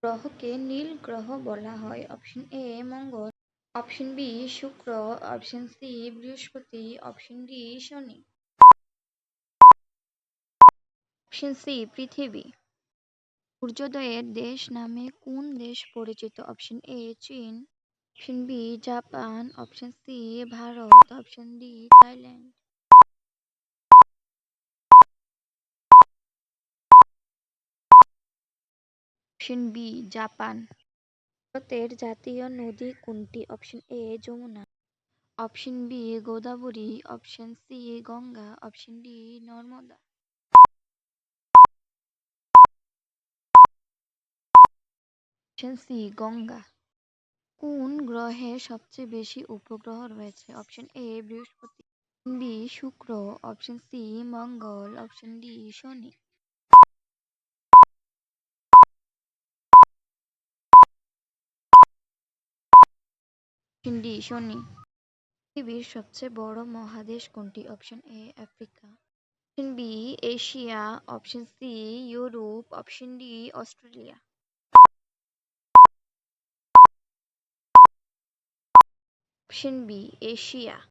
গ্রহকে নীল গ্রহ বলা হয়? অপশন এ মঙ্গল, অপশন বি শুক্র, অপশন সি বৃহস্পতি, অপশন ডি শনি, অপশন সি পৃথিবী। সূর্যোদয়ের দেশ নামে কোন দেশ পরিচিত? অপশন এ চীন, option B Japan, option C Bharat, option D Thailand, option B Japan. ভারতের জাতীয় নদী কোনটি? Option A Yamuna, option B Godavari, option C Ganga, option D Narmada, option C Ganga. কোন গ্রহে সবচেয়ে বেশি উপগ্রহ রয়েছে? অপশন এ বৃহস্পতি, অপশন বি শুক্র, অপশন সি মঙ্গল, অপশন ডি শনি, অপশন ডি শনি। পৃথিবীর সবচেয়ে বড় মহাদেশ কোনটি? Option A Africa, option B Asia, option C Europe, option D Australia, option B Asia.